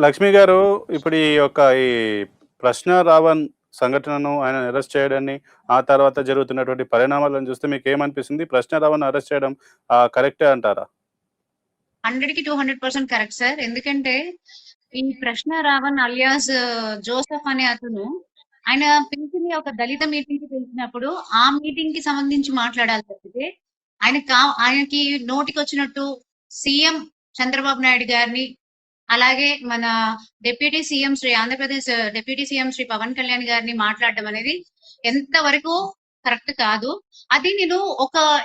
లక్ష్మి గారు ఇప్పుడు ఈ ప్రశ్న రావణ్ సంఘటనను ఆయన అరెస్ట్ చేయడాన్ని, ఆ తర్వాత జరుగుతున్నటువంటి పరిణామాలను చూస్తే మీకేమనిపిస్తుంది? ప్రశ్న రావణ్ అరెస్ట్ చేయడం కరెక్టే అంటారా? 100కి 200% కరెక్ట్ సార్. ఎందుకంటే ఈ ప్రశ్న రావణ్ అలియాస్ జోసెఫ్ అనే అతను ఆయన పిలిచింది ఒక దళిత మీటింగ్ కి పిలిచినప్పుడు ఆ మీటింగ్ కి సంబంధించి మాట్లాడాలి తప్పితే ఆయనకి నోటికి వచ్చినట్టు సీఎం చంద్రబాబు నాయుడు గారిని అలాగే మన ఆంధ్రప్రదేశ్ డిప్యూటీ సీఎం శ్రీ పవన్ కళ్యాణ్ గారిని మాట్లాడడం అనేది ఎంత వరకు కరెక్ట్ కాదు. అది నేను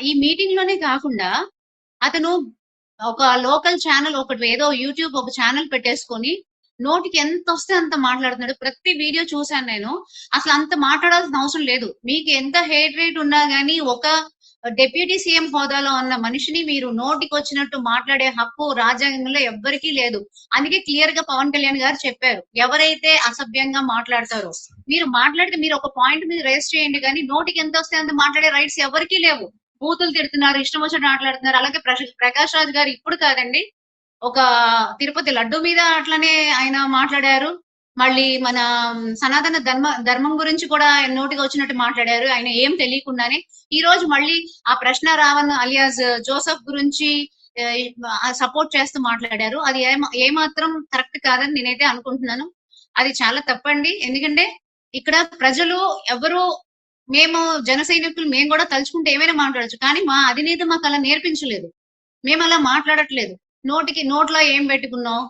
ఈ మీటింగ్ లోనే కాకుండా అతను ఒక లోకల్ ఛానల్ ఒకటి ఏదో యూట్యూబ్ ఒక ఛానల్ పెట్టేసుకొని నోటికి ఎంత వస్తే అంత మాట్లాడుతున్నాడు. ప్రతి వీడియో చూశాను నేను. అసలు అంత మాట్లాడాల్సిన అవసరం లేదు. మీకు ఎంత హేట్ రేట్ ఉన్నా గానీ ఒక డిప్యూటీ సీఎం హోదాలో ఉన్న మనిషిని మీరు నోటికి వచ్చినట్టు మాట్లాడే హక్కు రాజ్యాంగంలో ఎవ్వరికీ లేదు. అందుకే క్లియర్ గా పవన్ కళ్యాణ్ గారు చెప్పారు, ఎవరైతే అసభ్యంగా మాట్లాడతారో మీరు మాట్లాడితే మీరు ఒక పాయింట్ మీద రేస్ చేయండి, కానీ నోటికి ఎంత వస్తే అంత మాట్లాడే రైట్స్ ఎవరికీ లేవు. బూతులు తిడుతున్నారు, ఇష్టం వచ్చినట్టు మాట్లాడుతున్నారు. అలాగే ప్రకాష్ రాజ్ గారు ఇప్పుడు కాదండి, ఒక తిరుపతి లడ్డు మీద అట్లనే ఆయన మాట్లాడారు. మళ్ళీ మన సనాతన ధర్మం గురించి కూడా నోటికి వచ్చినట్టు మాట్లాడారు, ఆయన ఏం తెలియకుండానే. ఈ రోజు మళ్ళీ ఆ ప్రశ్న రావణ్ అలియాస్ జోసెఫ్ గురించి సపోర్ట్ చేస్తూ మాట్లాడారు. అది ఏమాత్రం కరెక్ట్ కాదని నేనైతే అనుకుంటున్నాను. అది చాలా తప్పండి. ఎందుకంటే ఇక్కడ ప్రజలు ఎవరు, మేము జన సైనికులు, మేము కూడా తలుచుకుంటే ఏమైనా మాట్లాడచ్చు, కానీ మా అధినేత మాకు అలా నేర్పించలేదు. మేము అలా మాట్లాడట్లేదు. నోట్లో ఏం పెట్టుకున్నావు,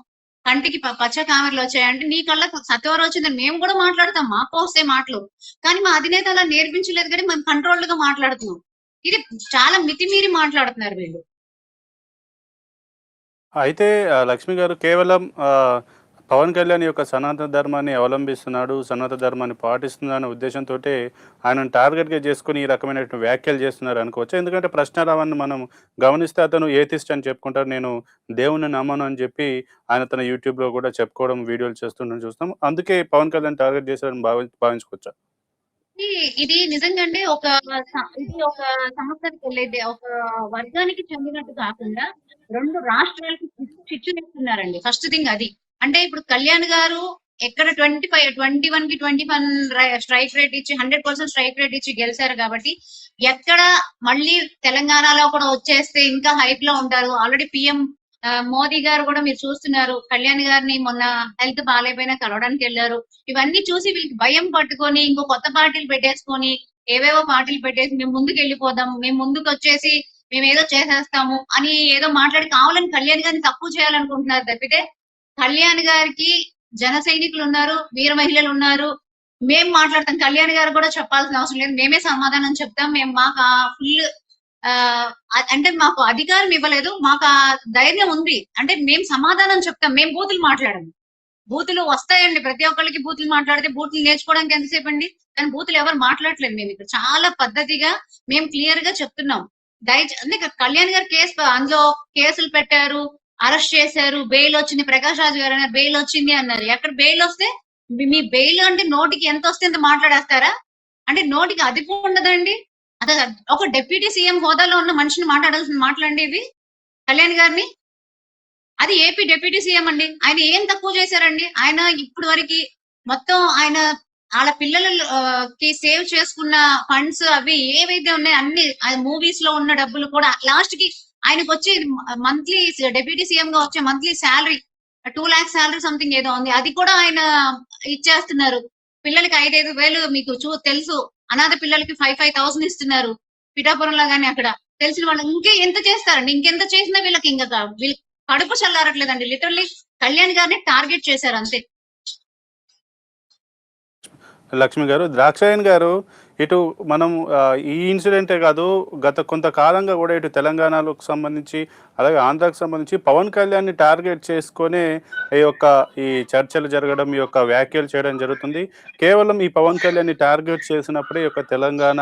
కంటికి పచ్చ కామెరలు వచ్చాయంటే నీ కళ్ళ సత్యవరం వచ్చిందని మేము కూడా మాట్లాడతాం, మాకు వస్తే మాటలు. కానీ మా అధినేత అలా నేర్పించలేదు, కానీ మేము కంట్రోల్డ్ గా మాట్లాడుతున్నాం. ఇది చాలా మితిమీరి మాట్లాడుతున్నారు వీళ్ళు. అయితే లక్ష్మి గారు కేవలం పవన్ కళ్యాణ్ యొక్క సనాతన ధర్మాన్ని అవలంబిస్తున్నాడు, సనాతన ధర్మాన్ని పాటిస్తున్నాడనే ఉద్దేశంతో ఆయనను టార్గెట్గా చేసుకుని ఈ రకమైనటువంటి వ్యాఖ్యలు చేస్తున్నారు అనుకోవచ్చు. ఎందుకంటే ప్రశ్న రావణ్ని మనం గమనిస్తే అతను ఏథిస్ట్ అని చెప్పుకుంటారు, నేను దేవుణ్ణి నమ్మను అని చెప్పి ఆయన తన యూట్యూబ్లో కూడా చెప్పుకోవడం, వీడియోలు చేస్తుండడం చూస్తాం. అందుకే పవన్ కళ్యాణ్ టార్గెట్ చేశారని భావించుకోవచ్చా? ఇది నిజంగా ఇది ఒక సంస్థకి వెళ్ళేది, ఒక వర్గానికి చెందినట్టు కాకుండా 2 రాష్ట్రాలకి చిచ్చు వేస్తున్నారండి. ఫస్ట్ థింగ్ అది. అంటే ఇప్పుడు కళ్యాణ్ గారు ఎక్కడ 21కి 21 స్ట్రైక్ రేట్ ఇచ్చి 100% స్ట్రైక్ రేట్ ఇచ్చి గెలిచారు కాబట్టి ఎక్కడ మళ్ళీ తెలంగాణలో కూడా వచ్చేస్తే ఇంకా హైప్ లో ఉంటారు. ఆల్రెడీ పిఎం మోదీ గారు కూడా మీరు చూస్తున్నారు, కళ్యాణ్ గారిని మొన్న హెల్త్ బాగాలేపోయినా కలవడానికి వెళ్ళారు. ఇవన్నీ చూసి వీళ్ళకి భయం పట్టుకొని ఇంకో కొత్త పార్టీలు పెట్టేసుకొని ఏవేవో పార్టీలు పెట్టేసి మేము ముందుకు వెళ్ళిపోదాం, మేము ముందుకు వచ్చేసి మేము ఏదో చేసేస్తాము అని ఏదో మాట్లాడి కావాలని కళ్యాణ్ గారిని తక్కువ చేయాలనుకుంటున్నారు తప్పితే కళ్యాణ్ గారికి జన సైనికులు ఉన్నారు, వీర మహిళలు ఉన్నారు. మేము మాట్లాడతాం, కళ్యాణ్ గారు కూడా చెప్పాల్సిన అవసరం లేదు, మేమే సమాధానం చెప్తాం. మేము మాకు ఫుల్ అంటే మాకు అధికారం ఇవ్వలేదు, మాకు ఆ ధైర్యం ఉంది అంటే మేము సమాధానం చెప్తాం. మేము బూతులు మాట్లాడము. బూతులు వస్తాయండి, ప్రతి ఒక్కరికి బూతులు మాట్లాడితే బూతులు నేర్చుకోవడానికి ఎంతసేపు అండి, కానీ బూతులు ఎవరు మాట్లాడట్లేదు. మేము ఇక్కడ చాలా పద్ధతిగా మేము క్లియర్ గా చెప్తున్నాం. అంటే కళ్యాణ్ గారు అందులో కేసులు పెట్టారు, అరెస్ట్ చేశారు, బెయిల్ వచ్చింది. ప్రకాష్ రాజు గారు అన్నారు బెయిల్ వచ్చింది అన్నారు. ఎక్కడ బెయిల్ వస్తే మీ బెయిల్ అంటే నోటికి ఎంత వస్తే ఎంత మాట్లాడేస్తారా? అంటే నోటికి అదుపు ఉండదండి. అదే ఒక డిప్యూటీ సీఎం హోదాలో ఉన్న మనిషిని మాట్లాడాల్సిన మాటలండి ఇవి. కళ్యాణ్ గారిని, అది ఏపీ డిప్యూటీ సీఎం అండి, ఆయన ఏం తక్కువ చేశారండి? ఆయన ఇప్పుడు వరకు మొత్తం ఆయన వాళ్ళ పిల్లలకి సేవ్ చేసుకున్న ఫండ్స్ అవి ఏవైతే ఉన్నాయో అన్ని మూవీస్ లో ఉన్న డబ్బులు కూడా లాస్ట్ కి ఆయనకు వచ్చే మంత్లీ డిప్యూటీ సీఎం గా వచ్చే monthly salary 2 lakhs salary something ఏదో ఉంది, అది కూడా ఆయన ఇచ్చేస్తున్నారు. పిల్లలకి 5,000 మీకు తెలుసు, అనాథ పిల్లలకి 5,000 ఇస్తున్నారు పిఠాపురంలో గానీ అక్కడ. తెలిసిన వాళ్ళు ఇంకే ఎంత చేస్తారండి? ఇంకెంత చేసినా వీళ్ళకి ఇంకా వీళ్ళకి కడుపు చల్లారట్లేదండి. లిటరల్లీ కళ్యాణ్ గారిని టార్గెట్ చేశారు అంతే. లక్ష్మి గారు, ద్రాక్షాయణ్ గారు, ఇటు మనం ఈ ఇన్సిడెంటే కాదు, గత కొంతకాలంగా కూడా ఇటు తెలంగాణకు సంబంధించి అలాగే ఆంధ్రాకు సంబంధించి పవన్ కళ్యాణ్ని టార్గెట్ చేసుకొని ఈ చర్చలు జరగడం, ఈ యొక్క వ్యాఖ్యలు చేయడం జరుగుతుంది. కేవలం ఈ పవన్ కళ్యాణ్ని టార్గెట్ చేసినప్పుడే ఈ యొక్క తెలంగాణ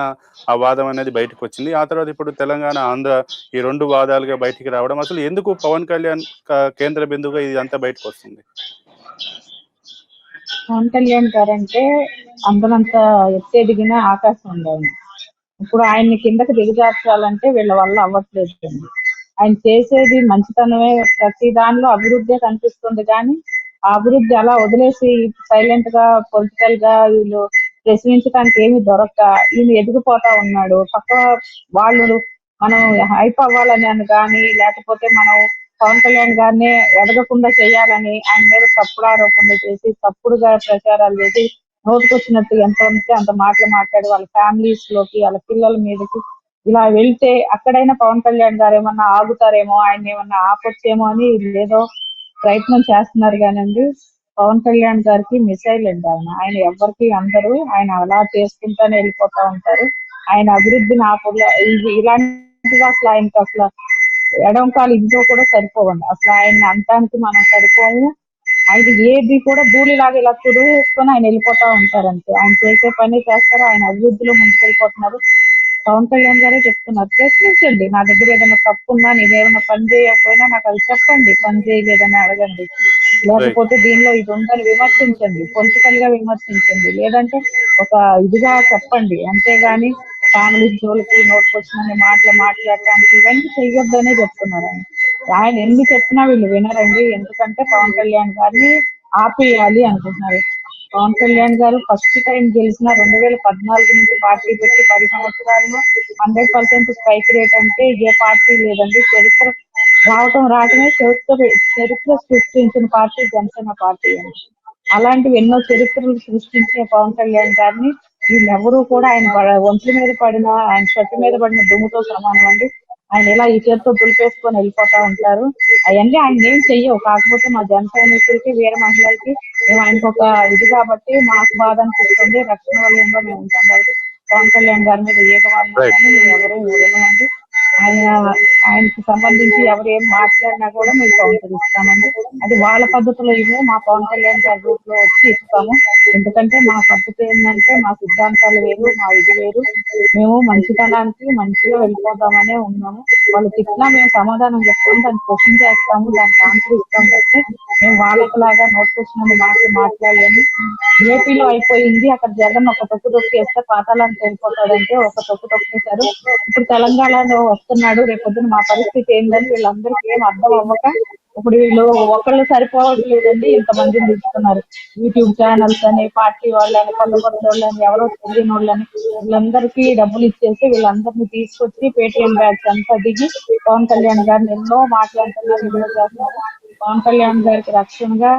ఆ వాదం అనేది బయటకు వచ్చింది. ఆ తర్వాత ఇప్పుడు తెలంగాణ, ఆంధ్ర ఈ 2 వాదాలుగా బయటికి రావడం, అసలు ఎందుకు పవన్ కళ్యాణ్ కేంద్ర బిందువుగా ఇది అంతా బయటకు వస్తుంది? పవన్ కళ్యాణ్ గారు అంటే అందరంత ఎత్తెదిగిన ఆకాశం ఉంది ఆయన. ఇప్పుడు ఆయన్ని కిందకి దిగజార్చాలంటే వీళ్ళ వల్ల అవ్వట్లేదు. ఆయన చేసేది మంచితనమే, ప్రతి దానిలో అభివృద్ధి కనిపిస్తుంది, కానీ ఆ అభివృద్ధి అలా వదిలేసి సైలెంట్ గా పొలిటికల్ గా వీళ్ళు ప్రశ్నించడానికి ఏమి దొరక్క ఈయన ఎదిగిపోతా ఉన్నాడు. పక్క వాళ్ళు మనం హైప్ అవ్వాలని అని కానీ, లేకపోతే మనం పవన్ కళ్యాణ్ గారిని ఎదగకుండా చేయాలని ఆయన మీద తప్పుడు ఆరోపణలు చేసి తప్పుడుగా ప్రచారాలు చేసి నోటుకొచ్చినట్టు ఎంత ఉంటే అంత మాటలు మాట్లాడి వాళ్ళ ఫ్యామిలీస్ లోకి వాళ్ళ పిల్లల మీదకి ఇలా వెళ్తే అక్కడైనా పవన్ కళ్యాణ్ గారు ఏమన్నా ఆగుతారేమో, ఆయన ఏమన్నా ఆపొచ్చేమో అని ఏదో ప్రయత్నం చేస్తున్నారు కానండి. పవన్ కళ్యాణ్ గారికి మిసైల్ అండి ఆయన ఎవరికి అందరూ ఆయన అలా చేసుకుంటానే వెళ్ళిపోతా ఉంటారు. ఆయన అభివృద్ధిని ఆపల ఇలాంటివి అసలు ఆయనకి అసలు ఎడంకాలు ఇంట్లో కూడా సరిపోవండి. అసలు ఆయన అంటానికి మనం సరిపోము. ఆయన ఏది కూడా ధూళిలాగా ఇలా తుడుచుకొని ఆయన వెళ్ళిపోతా ఉంటారంటే ఆయన చేసే పని చేస్తారు. ఆయన అభివృద్ధిలో ముందుకెళ్ళిపోతున్నారు. పవన్ కళ్యాణ్ గారే చెప్తున్నారు, ప్రశ్నించండి, నా దగ్గర ఏదైనా తప్పు ఉన్నా, నేనేమైనా పని చేయకపోయినా నాకు అది చెప్పండి, పని చేయలేదని అడగండి, లేకపోతే దీనిలో ఇది ఉందని విమర్శించండి, పొలిటికల్ గా విమర్శించండి, లేదంటే ఒక ఇదిగా చెప్పండి. అంతేగాని ఫ్యామిలీ జోలికి నోటుకొచ్చిన మాటలు మాట్లాడటానికి ఇవన్నీ చెయ్యొద్దనే చెప్తున్నారు ఆయన. ఆయన ఎన్ని చెప్పినా వీళ్ళు వినరండి. ఎందుకంటే పవన్ కళ్యాణ్ గారిని ఆపేయాలి అనుకుంటున్నారు. పవన్ కళ్యాణ్ గారు ఫస్ట్ టైం గెలిచిన 2014 నుంచి పార్టీ పెట్టి 10 సంవత్సరాల్లో 100% స్ట్రైక్ రేట్ అంటే ఏ పార్టీ లేదండి. చరిత్ర రావటమే చరిత్ర సృష్టించిన పార్టీ జనసేన పార్టీ అండి. అలాంటివి ఎన్నో చరిత్రలు సృష్టించే పవన్ కళ్యాణ్ గారిని వీళ్ళెవరూ కూడా ఆయన ఒంట్ల మీద పడిన, ఆయన చెట్టు మీద పడిన దుమ్ముతో సమానం అండి. ఆయన ఇలా ఈ చేతితో దులిపేసుకొని వెళ్ళిపోతా ఉంటారు. అవన్నీ ఆయన ఏం చెయ్యవు. కాకపోతే మా జన సైనికులకి, వీర మహిళలకి మేము ఆయనకు ఒక ఇది కాబట్టి మాకు బాధ అనిపిస్తుంది. రక్షణ వలయంగా మేము ఉంటాం కాబట్టి పవన్ కళ్యాణ్ గారి మీద ఏ వాళ్ళన్నా కానీ మేము ఎవరూ వదలమండి. ఆయనకి సంబంధించి ఎవరు ఏం మాట్లాడినా కూడా మేము కౌంటర్ ఇస్తామండి. అది వాళ్ళ పద్ధతిలో ఇవ్వు, మా పవన్ కళ్యాణ్ గారి రూట్ లో వచ్చి ఇస్తాము. ఎందుకంటే మా పద్ధతి ఏంటంటే మా సిద్ధాంతాలు వేరు, మా ఇది వేరు. మేము మంచితనానికి మంచిగా వెళ్ళిపోదామనే ఉన్నాము. వాళ్ళు తిట్టినా మేము సమాధానం చెప్తాము, దాన్ని క్వశ్చన్ చేస్తాము, దానికి ఆన్సర్ ఇస్తాం తప్పితే మేము వాళ్ళకిలాగా నోటికొచ్చిన మాటలు మాట్లాడలేము. ఏపీలో అయిపోయింది, అక్కడ జగన్ ఒక తొక్కు తొక్కేస్తే పాతాళానికి వెళ్ళిపోతాడంటే ఒక తొక్కు తొక్కేశారు. ఇప్పుడు తెలంగాణలో వస్తున్నాడు, రేపొద్దున మా పరిస్థితి ఏందని వీళ్ళందరికీ ఏం అర్థం అవ్వక ఇప్పుడు వీళ్ళు ఒకళ్ళు సరిపోవట్లేదండి, ఇంతమందిని తీసుకున్నారు. యూట్యూబ్ ఛానల్స్ అని, పార్టీ వాళ్ళని, కొత్త వాళ్ళని, ఎవరో తెలియని వాళ్ళని వీళ్ళందరికీ డబ్బులు ఇచ్చేసి వీళ్ళందరినీ తీసుకొచ్చి పేటిఎం బ్యాగ్స్ అంతా దిగి పవన్ కళ్యాణ్ గారిని ఎన్నో మాట్లాడుతున్నారు, ఎన్నో చేస్తున్నారు. పవన్ కళ్యాణ్ గారికి రక్షణగా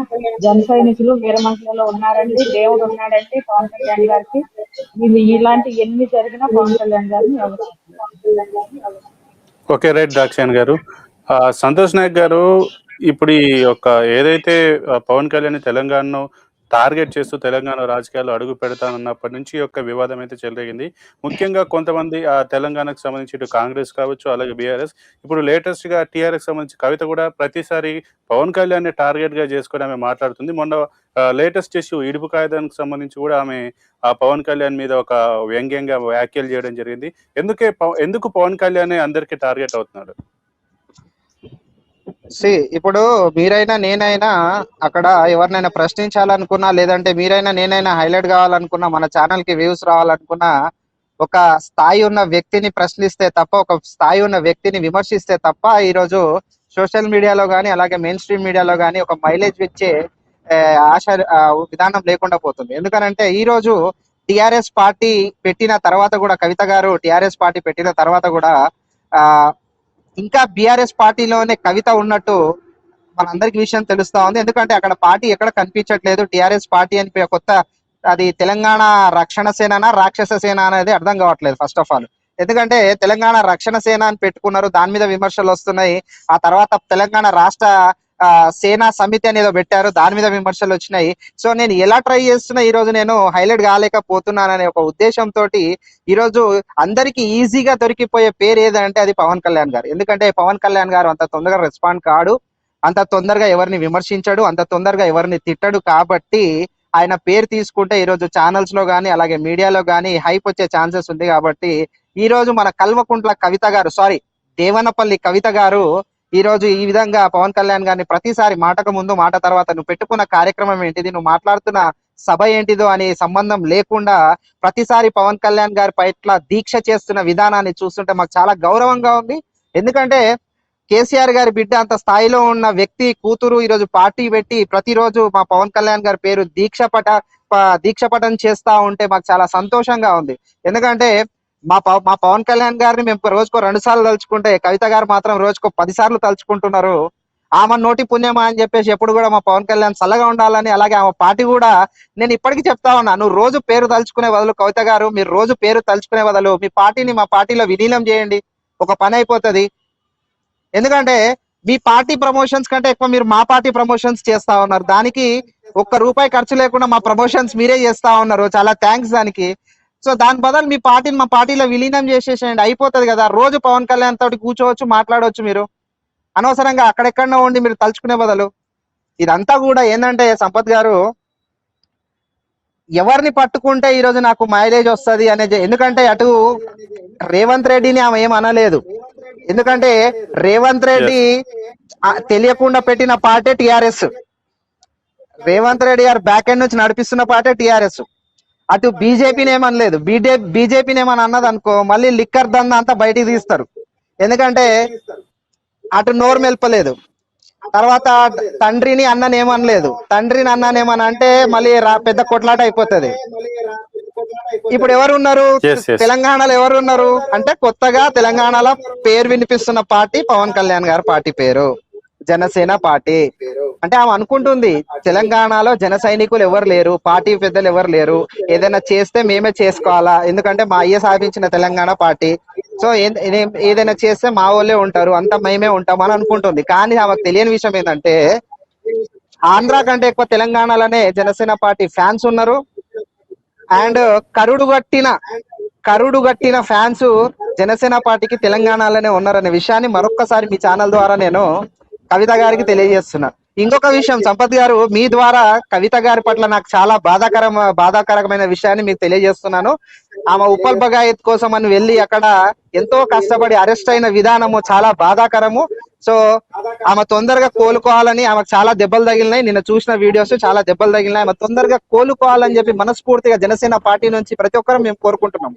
జన సైనికులు, వీర మహిళలు ఉన్నారండి. దేవుడు ఉన్నాడండి పవన్ కళ్యాణ్ గారికి. వీళ్ళు ఇలాంటి ఎన్ని జరిగినా పవన్ కళ్యాణ్ గారిని ఎవరు. ఓకే, రైట్ దాక్షాయణి గారు. సంతోష్ నాయక్ గారు, ఇప్పుడు ఈ యొక్క ఏదైతే పవన్ కళ్యాణ్ తెలంగాణను టార్గెట్ చేస్తూ తెలంగాణ రాజకీయాల్లో అడుగు పెడతానన్నప్పటి నుంచి యొక్క వివాదం అయితే చెలరేగింది. ముఖ్యంగా కొంతమంది తెలంగాణకు సంబంధించి ఇటు కాంగ్రెస్ కావచ్చు, అలాగే బీఆర్ఎస్, ఇప్పుడు లేటెస్ట్ గా టీఆర్ఎస్ సంబంధించి కవిత కూడా ప్రతిసారి పవన్ కళ్యాణ్ ని టార్గెట్ గా చేసుకుని ఆమె మాట్లాడుతుంది. మొన్న లేటెస్ట్ ఇష్యూ ఇడుపు కాగితానికి సంబంధించి కూడా ఆమె పవన్ కళ్యాణ్ మీద ఒక వ్యంగ్యంగా వ్యాఖ్యలు చేయడం జరిగింది. ఎందుకు పవన్ కళ్యాణ్ అందరికీ టార్గెట్ అవుతున్నాడు? ఇప్పుడు మీరైనా నేనైనా అక్కడ ఎవరినైనా ప్రశ్నించాలనుకున్నా, లేదంటే మీరైనా నేనైనా హైలైట్ కావాలనుకున్నా, మన ఛానల్ కి వ్యూస్ రావాలనుకున్నా, ఒక స్థాయి ఉన్న వ్యక్తిని ప్రశ్నిస్తే తప్ప, ఒక స్థాయి ఉన్న వ్యక్తిని విమర్శిస్తే తప్ప ఈరోజు సోషల్ మీడియాలో కానీ, అలాగే మెయిన్ స్ట్రీమ్ మీడియాలో కానీ ఒక మైలేజ్ ఇచ్చే ఆశ విధానం లేకుండా పోతుంది. ఎందుకనంటే ఈ రోజు టిఆర్ఎస్ పార్టీ పెట్టిన తర్వాత కూడా, కవిత గారు టిఆర్ఎస్ పార్టీ పెట్టిన తర్వాత కూడా ఇంకా బీఆర్ఎస్ పార్టీలోనే కవిత ఉన్నట్టు మనందరికి విషయం తెలుస్తా ఉంది. ఎందుకంటే అక్కడ పార్టీ ఎక్కడ కనిపించట్లేదు. టిఆర్ఎస్ పార్టీ అని కొత్త, అది తెలంగాణ రక్షణ సేన, రాక్షస సేన అనేది అర్థం కావట్లేదు ఫస్ట్ ఆఫ్ ఆల్. ఎందుకంటే తెలంగాణ రక్షణ సేన అని పెట్టుకున్నారు, దాని మీద విమర్శలు వస్తున్నాయి. ఆ తర్వాత తెలంగాణ రాష్ట్ర సేనా సమితి అనేది పెట్టారు, దాని మీద విమర్శలు వచ్చినాయి. సో నేను ఎలా ట్రై చేస్తున్నా, ఈ రోజు నేను హైలైట్ కాలేకపోతున్నాననే ఒక ఉద్దేశంతో ఈ రోజు అందరికి ఈజీగా దొరికిపోయే పేరు ఏదంటే అది పవన్ కళ్యాణ్ గారు. ఎందుకంటే పవన్ కళ్యాణ్ గారు అంత తొందరగా రెస్పాండ్ కాడు, అంత తొందరగా ఎవరిని విమర్శించడు, అంత తొందరగా ఎవరిని తిట్టడు. కాబట్టి ఆయన పేరు తీసుకుంటే ఈ రోజు ఛానల్స్ లో కానీ, అలాగే మీడియాలో కానీ హైప్ వచ్చే ఛాన్సెస్ ఉంది. కాబట్టి ఈ రోజు మన కల్వకుంట్ల కవిత గారు, దేవనపల్లి కవిత గారు ఈ రోజు ఈ విధంగా పవన్ కళ్యాణ్ గారిని ప్రతిసారి మాటకు ముందు మాట తర్వాత నువ్వు పెట్టుకున్న కార్యక్రమం ఏంటిది, నువ్వు మాట్లాడుతున్న సభ ఏంటిదో అని సంబంధం లేకుండా ప్రతిసారి పవన్ కళ్యాణ్ గారి పట్ల దీక్ష చేస్తున్న విధానాన్ని చూస్తుంటే మాకు చాలా గౌరవంగా ఉంది. ఎందుకంటే కేసీఆర్ గారి బిడ్డ అంత స్థాయిలో ఉన్న వ్యక్తి కూతురు ఈరోజు పార్టీ పెట్టి ప్రతిరోజు మా పవన్ కళ్యాణ్ గారి పేరు దీక్షపటం చేస్తా ఉంటే మాకు చాలా సంతోషంగా ఉంది. ఎందుకంటే మా పవన్ కళ్యాణ్ గారిని మేము రోజుకో 2 సార్లు తలుచుకుంటే కవిత గారు మాత్రం రోజుకో 10 సార్లు తలుచుకుంటున్నారు. ఆమె నోటి పుణ్యమా అని చెప్పేసి ఎప్పుడు కూడా మా పవన్ కళ్యాణ్ చల్లగా ఉండాలని, అలాగే ఆమె పార్టీ కూడా నేను ఇప్పటికీ చెప్తా ఉన్నా, నువ్వు రోజు పేరు తలుచుకునే బదులు కవిత గారు మీరు రోజు పేరు తలుచుకునే బదులు మీ పార్టీని మా పార్టీలో విలీనం చేయండి, ఒక పని అయిపోతుంది. ఎందుకంటే మీ పార్టీ ప్రమోషన్స్ కంటే ఎక్కువ మీరు మా పార్టీ ప్రమోషన్స్ చేస్తా ఉన్నారు. దానికి ₹1 ఖర్చు లేకుండా మా ప్రమోషన్స్ మీరే చేస్తా ఉన్నారు. చాలా థ్యాంక్స్ దానికి. సో దాని బదులు మీ పార్టీని మా పార్టీలో విలీనం చేసేసేయండి, అయిపోతుంది కదా. రోజు పవన్ కళ్యాణ్ తోటి కూర్చోవచ్చు, మాట్లాడవచ్చు. మీరు అనవసరంగా అక్కడెక్కడో ఉండి మీరు తలుచుకునే బదులు. ఇదంతా కూడా ఏంటంటే సంపత్ గారు, ఎవరిని పట్టుకుంటే ఈరోజు నాకు మైలేజ్ వస్తుంది అనేది. ఎందుకంటే అటు రేవంత్ రెడ్డిని ఆమె ఏం అనలేదు. ఎందుకంటే రేవంత్ రెడ్డి తెలియకుండా పెట్టిన పార్టీ టిఆర్ఎస్. రేవంత్ రెడ్డి గారు బ్యాక్ ఎండ్ నుంచి నడిపిస్తున్న పార్టీ టిఆర్ఎస్. అటు బీజేపీని ఏమనలేదు. బీజేపీని ఏమని అన్నది అనుకో, మళ్ళీ లిక్కర్ దందా అంతా బయటికి తీస్తారు. ఎందుకంటే అటు నోరు మెల్పలేదు. తర్వాత తండ్రిని అన్నని ఏమనలేదు. తండ్రిని అన్నని ఏమని అంటే మళ్ళీ పెద్ద కొట్లాట అయిపోతుంది. ఇప్పుడు ఎవరు ఉన్నారు తెలంగాణలో? ఎవరు ఉన్నారు అంటే కొత్తగా తెలంగాణలో పేరు వినిపిస్తున్న పార్టీ పవన్ కళ్యాణ్ గారి పార్టీ పేరు జనసేన పార్టీ. అంటే ఆమె అనుకుంటుంది తెలంగాణలో జన సైనికులు ఎవరు లేరు, పార్టీ పెద్దలు ఎవరు లేరు, ఏదైనా చేస్తే మేమే చేసుకోవాలా, ఎందుకంటే మా అయ్య స్థాపించిన తెలంగాణ పార్టీ. సో ఏదైనా చేస్తే మా వాళ్ళే ఉంటారు, అంతా మేమే ఉంటాం అని అనుకుంటుంది. కానీ ఆమెకు తెలియని విషయం ఏంటంటే ఆంధ్ర కంటే ఎక్కువ తెలంగాణలోనే జనసేన పార్టీ ఫ్యాన్స్ ఉన్నారు. అండ్ కరుడు గట్టిన ఫ్యాన్స్ జనసేన పార్టీకి తెలంగాణలోనే ఉన్నారనే విషయాన్ని మరొక్కసారి మీ ఛానల్ ద్వారా నేను కవిత గారికి తెలియజేస్తున్నా. ఇంకొక విషయం సంపత్ గారు, మీ ద్వారా కవిత గారి పట్ల నాకు చాలా బాధాకరమైన విషయాన్ని మీకు తెలియజేస్తున్నాను. ఆమె ఉప్పల్ బగాయత్ కోసం అని వెళ్ళి అక్కడ ఎంతో కష్టపడి అరెస్ట్ అయిన విధానము చాలా బాధాకరము. సో ఆమె తొందరగా కోలుకోవాలని, ఆమెకు చాలా దెబ్బలు తగిలినాయి. నిన్న చూసిన వీడియోస్ చాలా దెబ్బలు తగిలినాయి. ఆమె తొందరగా కోలుకోవాలని చెప్పి మనస్ఫూర్తిగా జనసేన పార్టీ నుంచి ప్రతి ఒక్కరు మేము కోరుకుంటున్నాం.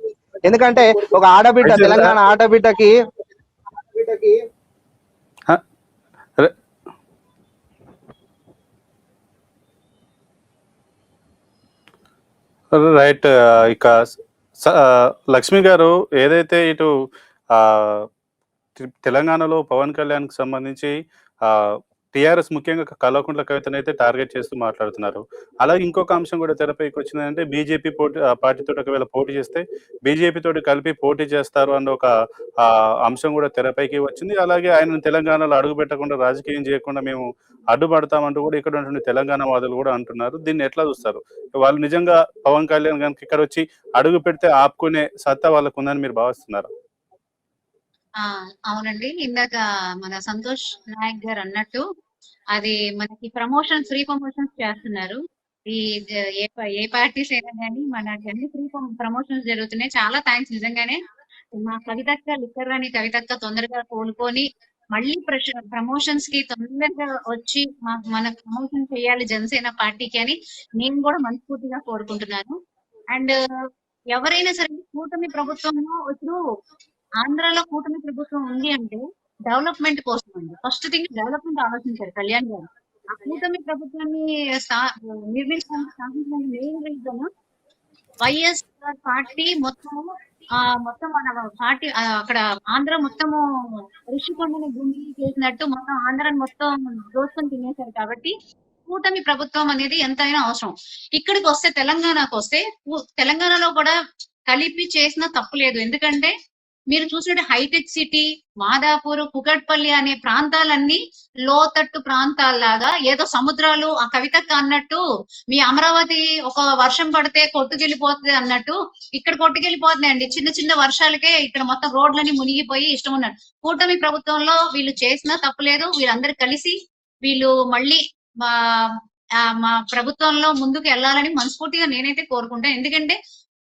ఎందుకంటే ఒక ఆడబిడ్డ, తెలంగాణ ఆడబిడ్డకి రైట్. ఇక లక్ష్మి గారు, ఏదైతే ఇటు తెలంగాణలో పవన్ కళ్యాణ్ కి సంబంధించి టిఆర్ఎస్ ముఖ్యంగా కల్వకుంట్ల కవితను అయితే టార్గెట్ చేస్తూ మాట్లాడుతున్నారు. అలాగే ఇంకొక అంశం కూడా తెరపైకి వచ్చిందంటే బీజేపీ పార్టీతో ఒకవేళ పోటీ చేస్తే బీజేపీ తోటి కలిపి పోటీ చేస్తారు అన్న ఒక అంశం కూడా తెరపైకి వచ్చింది. అలాగే ఆయన తెలంగాణలో అడుగు పెట్టకుండా రాజకీయం చేయకుండా మేము అడ్డుపడతామంటూ కూడా ఇక్కడ ఉన్నటువంటి తెలంగాణ వాదులు కూడా అంటున్నారు. దీన్ని ఎట్లా చూస్తారు? వాళ్ళు నిజంగా పవన్ కళ్యాణ్ కనుక ఇక్కడ వచ్చి అడుగు పెడితే ఆపుకునే సత్తా వాళ్ళకు ఉందని మీరు భావిస్తున్నారు? అవునండి. ఇందాక మన సంతోష్ నాయక్ గారు అన్నట్టు అది మనకి ఫ్రీ ప్రమోషన్స్ చేస్తున్నారు. ఈ ఏ పార్టీస్ అయినా కానీ మనకి అన్ని ఫ్రీ ప్రమోషన్స్ జరుగుతున్నాయి. చాలా థ్యాంక్స్ నిజంగానే. మా కవితక్క లిక్కర్ రాని కవితక్క తొందరగా కోలుకొని మళ్ళీ ప్రమోషన్స్ కి తొందరగా వచ్చి మనకు ప్రమోషన్ చేయాలి జనసేన పార్టీకి అని నేను కూడా మనస్ఫూర్తిగా కోరుకుంటున్నాను. అండ్ ఎవరైనా సరే కూటమి ప్రభుత్వంలో ఇప్పుడు ఆంధ్రాలో కూటమి ప్రభుత్వం ఉంది అంటే డెవలప్మెంట్ కోసం అండి. ఫస్ట్ థింగ్ డెవలప్మెంట్ ఆలోచించారు కళ్యాణ్ గారు. ఆ కూటమి ప్రభుత్వాన్ని నిర్మించడానికి మెయిన్ రీజన్ వైఎస్ఆర్ పార్టీ మొత్తం మన పార్టీ అక్కడ ఆంధ్ర మొత్తము ఋషికొండని గుండి చేసినట్టు మొత్తం ఆంధ్రాని మొత్తం దోసుకొని తినేశారు. కాబట్టి కూటమి ప్రభుత్వం అనేది ఎంతైనా అవసరం. ఇక్కడికి వస్తే తెలంగాణకు వస్తే తెలంగాణలో కూడా కలిపి చేసినా తప్పు లేదు. ఎందుకంటే మీరు చూసినట్టు హైటెక్ సిటీ, మాదాపూర్, కుకట్పల్లి అనే ప్రాంతాలన్నీ లోతట్టు ప్రాంతాల్లాగా ఏదో సముద్రాలు ఆ కవితక్క అన్నట్టు మీ అమరావతి ఒక వర్షం పడితే కొట్టుకెళ్ళిపోతుంది అన్నట్టు ఇక్కడ కొట్టుకెళ్ళిపోతున్నాయండి. చిన్న చిన్న వర్షాలకే ఇక్కడ మొత్తం రోడ్లన్నీ మునిగిపోయి ఇష్టం ఉన్నట్టు. కూటమి ప్రభుత్వంలో వీళ్ళు చేసినా తప్పులేదు. వీళ్ళందరూ కలిసి వీళ్ళు మళ్ళీ మా ప్రభుత్వంలో ముందుకు వెళ్ళాలని మనస్ఫూర్తిగా నేనైతే కోరుకుంటాను. ఎందుకంటే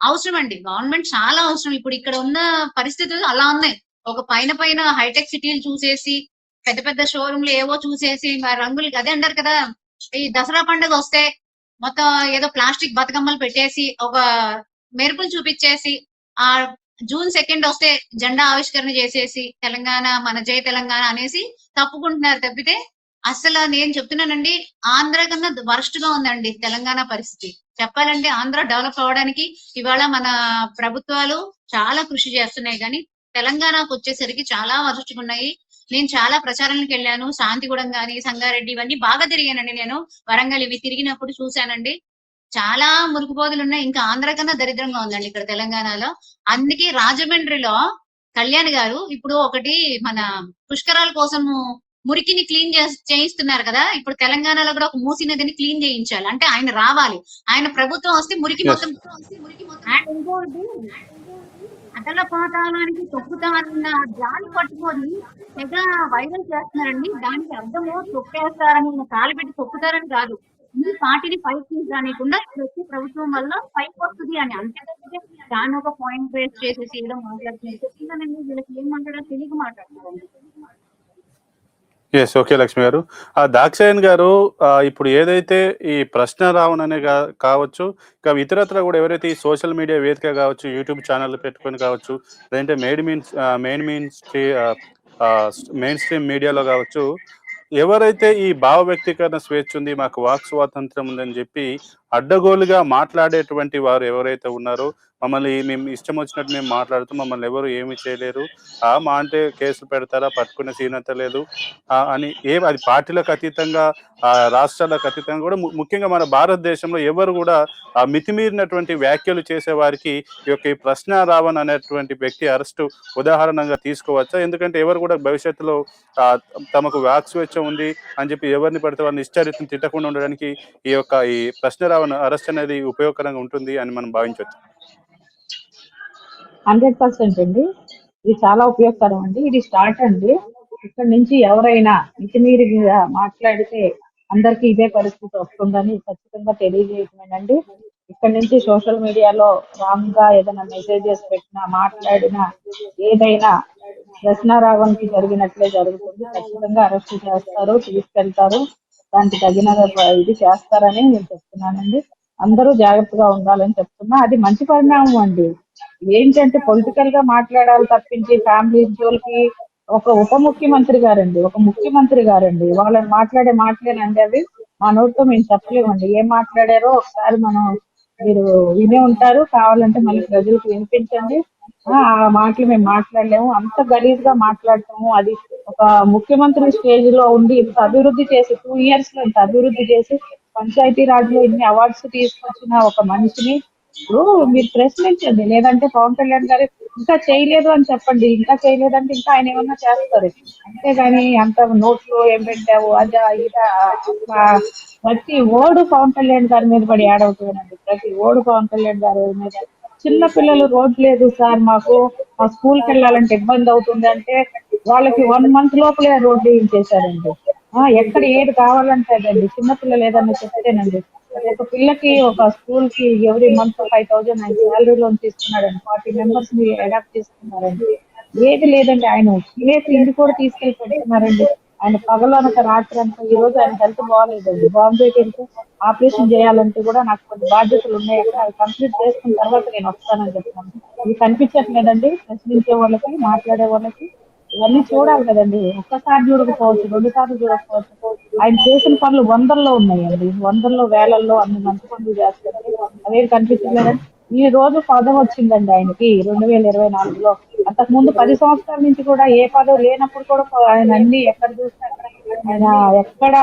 అవసరం అండి, గవర్నమెంట్ చాలా అవసరం. ఇప్పుడు ఇక్కడ ఉన్న పరిస్థితులు అలా ఉన్నాయి. ఒక పైన హైటెక్ సిటీలు చూసేసి పెద్ద పెద్ద షోరూమ్లు ఏవో చూసేసి రంగులు అదే అంటారు కదా, ఈ దసరా పండుగ వస్తే మొత్తం ఏదో ప్లాస్టిక్ బతుకమ్మలు పెట్టేసి ఒక మెరుపులు చూపించేసి ఆ జూన్ 2 వస్తే జెండా ఆవిష్కరణ చేసేసి తెలంగాణ మన జై తెలంగాణ అనేసి తప్పుకుంటున్నారు తప్పితే అసలు నేను చెప్తున్నానండి, ఆంధ్ర కన్నా వరస్ట్ గా ఉందండి తెలంగాణ పరిస్థితి. చెప్పాలంటే ఆంధ్ర డెవలప్ అవ్వడానికి ఇవాళ మన ప్రభుత్వాలు చాలా కృషి చేస్తున్నాయి, కానీ తెలంగాణకు వచ్చేసరికి చాలా వరస్ట్గా ఉన్నాయి. నేను చాలా ప్రచారాలకు వెళ్ళాను, శాంతిగూడెం గాని, సంగారెడ్డి ఇవన్నీ బాగా తిరిగానండి. నేను వరంగల్ ఇవి తిరిగినప్పుడు చూశానండి. చాలా మురుగుపోదులు ఉన్నాయి. ఇంకా ఆంధ్ర కన్నా దరిద్రంగా ఉందండి ఇక్కడ తెలంగాణలో. అందుకే రాజమండ్రిలో కళ్యాణ్ గారు ఇప్పుడు ఒకటి మన పుష్కరాల కోసము మురికిని క్లీన్ చేయిస్తున్నారు కదా. ఇప్పుడు తెలంగాణలో కూడా ఒక మూసీ నదిని క్లీన్ చేయించాలి అంటే ఆయన రావాలి, ఆయన ప్రభుత్వం వస్తే మురికి ఎస్ మొత్తం. అండ్ ఇంకోటి, అటల పాతాళానికి తొక్కుతారన్న దాన్ని పట్టుకొని తెగ వైరల్ చేస్తున్నారండి. దానికి అర్థము తొక్కేస్తారని, కాలు పెట్టి తొక్కుతారని కాదు, ఈ పార్టీని పైకి తీసుకురానికుండా వచ్చే ప్రభుత్వం వల్ల పైకి వస్తుంది అని. అంతే తప్పితే దాన్ని ఒక పాయింట్ బేస్ చేసేసి ఏదో మాట్లాడుతున్నారు. వీళ్ళకి ఏం మాట్లాడాలో తెలియక మాట్లాడుతున్నారండి. ఎస్ ఓకే లక్ష్మి గారు. దాక్షాయణ్ గారు ఇప్పుడు ఏదైతే ఈ ప్రశ్న రావణ్ అనే కావచ్చు, ఇంకా ఇతరత్ర కూడా ఎవరైతే ఈ సోషల్ మీడియా వేదిక కావచ్చు, యూట్యూబ్ ఛానల్ పెట్టుకొని కావచ్చు, లేదంటే మెయిన్ స్ట్రీమ్ మీడియాలో కావచ్చు, ఎవరైతే ఈ భావ వ్యక్తీకరణ స్వేచ్ఛ ఉంది, మాకు వాక్ స్వాతంత్రం ఉందని చెప్పి అడ్డగోలుగా మాట్లాడేటువంటి వారు ఎవరైతే ఉన్నారో, మమ్మల్ని మేము ఇష్టం వచ్చినట్టు మేము మాట్లాడుతూ మమ్మల్ని ఎవరు ఏమి చేయలేరు, మా అంటే కేసులు పెడతారా, పట్టుకునే సీనత లేదు అని అది పార్టీలకు అతీతంగా రాష్ట్రాలకు అతీతంగా కూడా ముఖ్యంగా మన భారతదేశంలో ఎవరు కూడా మితిమీరినటువంటి వ్యాఖ్యలు చేసే వారికి ఈ ప్రశ్న రావణ్ అనేటువంటి వ్యక్తి అరెస్టు ఉదాహరణగా తీసుకోవచ్చా? ఎందుకంటే ఎవరు కూడా భవిష్యత్తులో తమకు వాక్ స్వేచ్ఛ ఉంది అని చెప్పి ఎవరిని పడితే వాళ్ళని ఇష్టారీతిని తిట్టకుండా ఉండడానికి ఈ ప్రశ్న రావణ్ అరెస్ట్ అనేది ఉపయోగకరంగా ఉంటుంది అని మనం భావించవచ్చు. 100% అండి. ఇది చాలా ఉపయోగకరం అండి. ఇది స్టార్ట్ అండి. ఇక్కడ నుంచి ఎవరైనా మితిమీరిగా మాట్లాడితే అందరికీ ఇదే పరిస్థితి వస్తుందని ఖచ్చితంగా తెలియజేయటమేనండి. ఇక్కడ నుంచి సోషల్ మీడియాలో రాంగ్ గా ఏదైనా మెసేజెస్ పెట్టినా, మాట్లాడినా, ఏదైనా ప్రశ్నారావణ్కి జరిగినట్లే జరుగుతుంది. ఖచ్చితంగా అరెస్ట్ చేస్తారు, తీసుకెళ్తారు, దానికి తగిన ఇది చేస్తారని నేను చెప్తున్నానండి. అందరూ జాగ్రత్తగా ఉండాలని చెప్తున్నా. అది మంచి పరిణామం అండి. ఏంటంటే పొలిటికల్ గా మాట్లాడాలి తప్పించి ఫ్యామిలీ జోలికి ఒక ఉప ముఖ్యమంత్రి గారండి, ఒక ముఖ్యమంత్రి గారండి, వాళ్ళని మాట్లాడే మాటలేనండి అవి. మా నోటితో మేము చెప్పలేమండి. ఏం మాట్లాడారో ఒకసారి మీరు వినే ఉంటారు, కావాలంటే మళ్ళీ ప్రజలకు వినిపించండి. ఆ మాటలు మేము మాట్లాడలేము, అంత గలీజ్ గా మాట్లాడతాము. అది ఒక ముఖ్యమంత్రి స్టేజ్ లో ఉండి ఇంత అభివృద్ధి చేసి 2 years లో ఇంత అభివృద్ధి చేసి పంచాయతీ రాజ్ లో ఇన్ని అవార్డ్స్ తీసుకొచ్చిన ఒక మనిషిని ఇప్పుడు మీరు ప్రశ్నించండి. లేదంటే పవన్ కళ్యాణ్ గారు ఇంకా చేయలేదు అని చెప్పండి, ఇంకా చేయలేదంటే ఇంకా ఆయన ఏమన్నా చేస్తారు. అంతేగాని అంత నోట్లో ఏం పెట్టావు అదా ఇదా ప్రతి ఓడు పవన్ కళ్యాణ్ గారి మీద పడి ఏడవుతుందండి. ప్రతి ఓడు పవన్ కళ్యాణ్ గారి మీద. చిన్న పిల్లలు రోడ్ లేదు సార్ మాకు, మా స్కూల్కి వెళ్ళాలంటే ఇబ్బంది అవుతుంది అంటే వాళ్ళకి 1 month లోపలే రోడ్డు వేయించేశారండి. ఎక్కడ ఏది కావాలంటే అదండి. చిన్నపిల్లలు ఏదన్నా చెప్తేనండి. ఒక పిల్లకి ఒక స్కూల్ కి ఎవ్రీ మంత్ 5,000 ఆయన శాలరీ లోన్ తీసుకున్నాడండి. 40 members ని అడాప్ట్ చేసుకున్నారండి. ఏది లేదండి, ఆయన తినేసి ఇంటి కూడా తీసుకెళ్లి పెడుతున్నారండి. ఆయన పగలనక రాత్రి అంతా. ఈ రోజు ఆయన హెల్త్ బాగాలేదండి, బాంబేకి వెళ్తే ఆపరేషన్ చేయాలంటే కూడా నాకు కొన్ని బాధ్యతలు ఉన్నాయి అక్కడ, అవి కంప్లీట్ చేసుకున్న తర్వాత నేను వస్తానని చెప్తాను. ఇవి కనిపించట్లేదండి ప్రశ్నించే వాళ్ళకి, మాట్లాడే వాళ్ళకి. ఇవన్నీ చూడాలి కదండి. ఒక్కసారి చూడకపోవచ్చు, 2 సార్లు చూడకపోవచ్చు. ఆయన చేసిన పనులు వందల్లో ఉన్నాయండి, వందల్లో వేలల్లో అన్ని మంచి పనులు చేస్తారు. అవేం కనిపించలేదండి. ఈ రోజు పదవి వచ్చిందండి ఆయనకి 2024లో. అంతకు ముందు 10 సంవత్సరాల నుంచి కూడా ఏ పదవి లేనప్పుడు కూడా ఆయన అన్ని ఎక్కడ చూస్తే అక్కడ ఆయన ఎక్కడ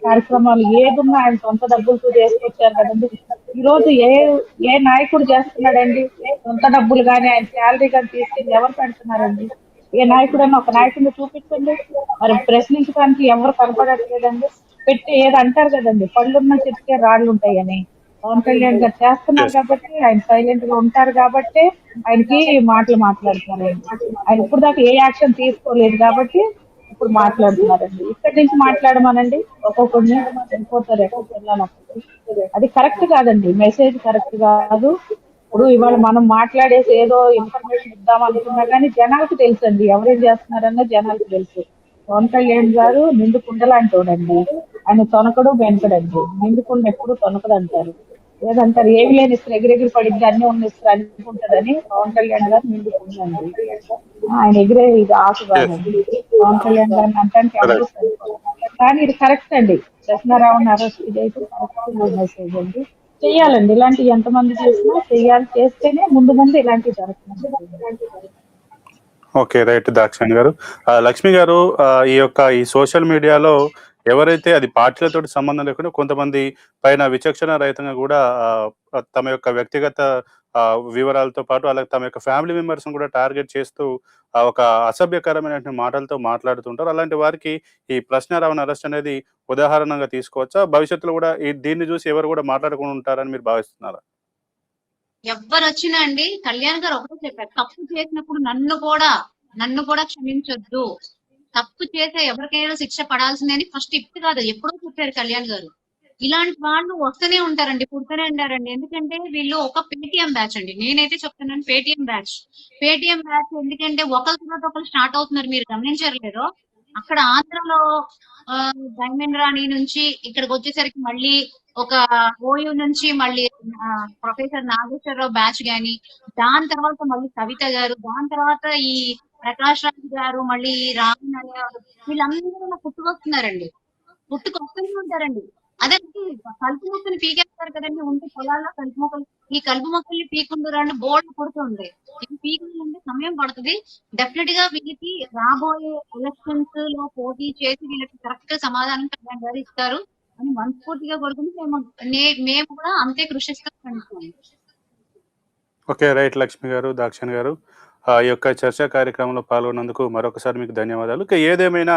కార్యక్రమాలు ఏదున్నా ఆయన సొంత డబ్బులతో చేసుకొచ్చారు కదండి. ఈ రోజు ఏ నాయకుడు చేస్తున్నాడండి సొంత డబ్బులు కానీ ఆయన శాలరీ కానీ తీసుకెళ్ళి ఎవరు పెడుతున్నారండి? ఏ నాయకుడైనా ఒక నాయకుడిని చూపించండి. మరి ప్రశ్నించడానికి ఎవరు కనపడట్లేదండి. పెట్టి ఏది అంటారు కదండి, పళ్ళున్న చెట్టుకే రాళ్ళు ఉంటాయని. పవన్ కళ్యాణ్ గారు చేస్తున్నారు కాబట్టి, ఆయన సైలెంట్ గా ఉంటారు కాబట్టి ఆయనకి మాటలు మాట్లాడుతున్నారండి. ఆయన ఇప్పుడు దాకా ఏ యాక్షన్ తీసుకోలేదు కాబట్టి ఇప్పుడు మాట్లాడుతున్నారండి. ఇక్కడి నుంచి మాట్లాడమనండి, ఒక్కొక్కరిని వెళ్ళిపోతారు ఎక్కడికి వెళ్ళాలప్పుడు. అది కరెక్ట్ కాదండి, మెసేజ్ కరెక్ట్ కాదు. ఇప్పుడు ఇవాళ మనం మాట్లాడేసి ఏదో ఇన్ఫర్మేషన్ ఇద్దాం అనుకున్నా కానీ జనాలకు తెలుసండి ఎవరేం చేస్తున్నారన్న జనాలకు తెలుసు. పవన్ కళ్యాణ్ గారు నిండు కుండలాంటోడండి. ఆయన తొనకడు వెనకడండి. నిండు కుండ ఎప్పుడు తొనకడు అంటారు. ఏదంటారు, ఏమి లేని ఇస్తారు ఎగిరెగిరి పడిద్ది అన్ని ఉన్నిస్తారు అనుకుంటదని పవన్ కళ్యాణ్ గారు నిండుకుందండి. ఆయన ఎగిరే ఇది ఆకు Yes. కాదండి. పవన్ కళ్యాణ్ గారిని అంటే ఎవరు Correct. సరిపోరు. కానీ ఇది కరెక్ట్ అండి. కృష్ణారావుని అరెస్ట్ చేయడం కరెక్ట్ మెసేజ్ అండి. చెయ్యాలండి ఇలాంటివి ఎంతమంది చేసినా చెయ్యాలి, చేస్తేనే ముందు ముందు ఇలాంటివి జరుగుతుంది. ఓకే, రైట్ దాక్షాయణి గారు. లక్ష్మి గారు, ఈ సోషల్ మీడియాలో ఎవరైతే అది పార్టీలతోటి సంబంధం లేకుండా కొంతమంది పైన విచక్షణ రహితంగా కూడా తమ యొక్క వ్యక్తిగత వివరాలతో పాటు అలాగే తమ యొక్క ఫ్యామిలీ మెంబర్స్ని కూడా టార్గెట్ చేస్తూ ఒక అసభ్యకరమైనటువంటి మాటలతో మాట్లాడుతుంటారు. అలాంటి వారికి ఈ ప్రశ్నారావణ అరెస్ట్ అనేది ఉదాహరణగా తీసుకోవచ్చా? భవిష్యత్తులో కూడా దీన్ని చూసి ఎవరు కూడా మాట్లాడకుండా ఉంటారని మీరు భావిస్తున్నారా? ఎవ్వరొచ్చినా అండి కళ్యాణ్ గారు ఒకటే చెప్పారు, తప్పు చేసినప్పుడు నన్ను కూడా క్షమించొద్దు, తప్పు చేసే ఎవరికైనా శిక్ష పడాల్సిందే అని ఫస్ట్ ఇప్పుడు కాదు ఎప్పుడో చెప్పారు కళ్యాణ్ గారు. ఇలాంటి వాళ్ళు వస్తూనే ఉంటారండి, పుడుతూనే ఉంటారండి. ఎందుకంటే వీళ్ళు ఒక పేటిఎం బ్యాచ్ అండి. నేనైతే చెప్తున్నాను పేటిఎం బ్యాచ్. ఎందుకంటే ఒకరి తర్వాత ఒకరు స్టార్ట్ అవుతున్నారు. మీరు గమనించారు లేదో, అక్కడ ఆంధ్రలో డైమండ్ రాణి నుంచి ఇక్కడికి వచ్చేసరికి మళ్ళీ ఒక ఓయూ నుంచి మళ్ళీ ప్రొఫెసర్ నాగేశ్వరరావు బ్యాచ్ గాని, దాని తర్వాత మళ్ళీ కవిత గారు, దాని తర్వాత ఈ ప్రకాష్ రాజ్ గారు, మళ్ళీ రామ్ అనేవారు, వీళ్ళందరూ పుట్టుకొస్తున్నారండి, పుట్టుకొస్తూనే ఉంటారండి. అదే కలుపు మొక్కలు పీకేస్తారు కదండి, ఉంటే పొలాల్లో కలుపు మొక్కలు, ఈ కలుపు మొక్కల్ని పీకుందరండి బోర్డు పుడుతూ ఉంటాయి. ఇది పీకాలంటే సమయం పడుతుంది. డెఫినెట్ గా వీళ్ళకి రాబోయే ఎలక్షన్స్ లో పోటీ చేసి వీళ్ళకి కరెక్ట్ సమాధానం కళ్యాణ్ గారు ఇస్తారు అని మనస్ఫూర్తిగా కోరుకుని మేము కూడా అంతే కృషిస్తాం. ఓకే, రైట్ లక్ష్మి గారు, దాక్షాయణి గారు. ఈ యొక్క చర్చా కార్యక్రమంలో పాల్గొన్నందుకు మరొకసారి మీకు ధన్యవాదాలు. ఇక ఏదేమైనా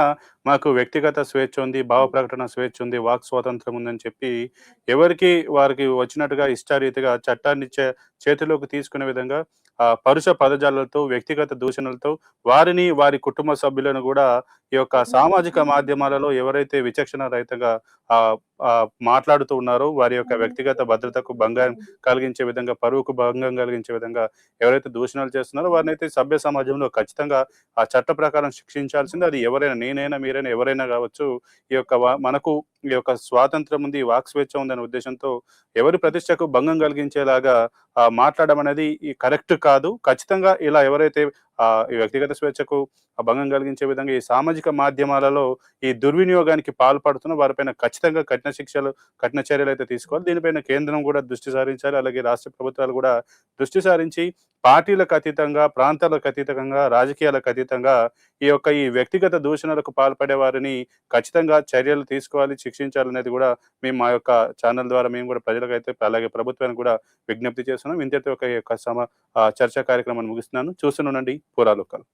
మాకు వ్యక్తిగత స్వేచ్ఛ ఉంది, భావ ప్రకటన స్వేచ్ఛ ఉంది, వాక్ స్వాతంత్రం ఉందని చెప్పి ఎవరికి వారికి వచ్చినట్టుగా ఇష్టారీతిగా చట్టాన్ని చేతిలోకి తీసుకునే విధంగా పరుష పదజాలతో, వ్యక్తిగత దూషణలతో వారిని, వారి కుటుంబ సభ్యులను కూడా ఈ యొక్క సామాజిక మాధ్యమాలలో ఎవరైతే విచక్షణ రహితంగా మాట్లాడుతూ ఉన్నారో, వారి యొక్క వ్యక్తిగత భద్రతకు భంగం కలిగించే విధంగా, పరువుకు భంగం కలిగించే విధంగా ఎవరైతే దూషణలు చేస్తున్నారో వారినైతే సభ్య సమాజంలో ఖచ్చితంగా ఆ చట్ట ప్రకారం శిక్షించాల్సిందే. అది ఎవరైనా, నేనైనా, మీరైనా, ఎవరైనా కావచ్చు. ఈ యొక్క మనకు ఈ యొక్క స్వాతంత్రం ఉంది, వాక్ స్వేచ్ఛ ఉందనే ఉద్దేశంతో ఎవరి ప్రతిష్టకు భంగం కలిగించేలాగా మాట్లాడడం అనేది కరెక్ట్ కాదు. ఖచ్చితంగా ఇలా ఎవరైతే ఈ వ్యక్తిగత స్వేచ్ఛకు భంగం కలిగించే విధంగా ఈ సామాజిక మాధ్యమాలలో ఈ దుర్వినియోగానికి పాల్పడుతున్న వారిపైన ఖచ్చితంగా కఠిన చర్యలు అయితే తీసుకోవాలి. దీనిపైన కేంద్రం కూడా దృష్టి సారించాలి. అలాగే రాష్ట్ర ప్రభుత్వాలు కూడా దృష్టి సారించి పార్టీలకు అతీతంగా, ప్రాంతాలకు అతీతంగా, రాజకీయాలకు అతీతంగా ఈ వ్యక్తిగత దూషణలకు పాల్పడే వారిని ఖచ్చితంగా చర్యలు తీసుకోవాలి, శిక్షించాలనేది కూడా మేము మా యొక్క ఛానల్ ద్వారా మేము కూడా ప్రజలకైతే అలాగే ప్రభుత్వానికి కూడా విజ్ఞప్తి చేస్తున్నాం. ఇంతటితో చర్చా కార్యక్రమాన్ని ముగిస్తున్నాను. చూస్తూనే ఉండండి పురాలోకాలు.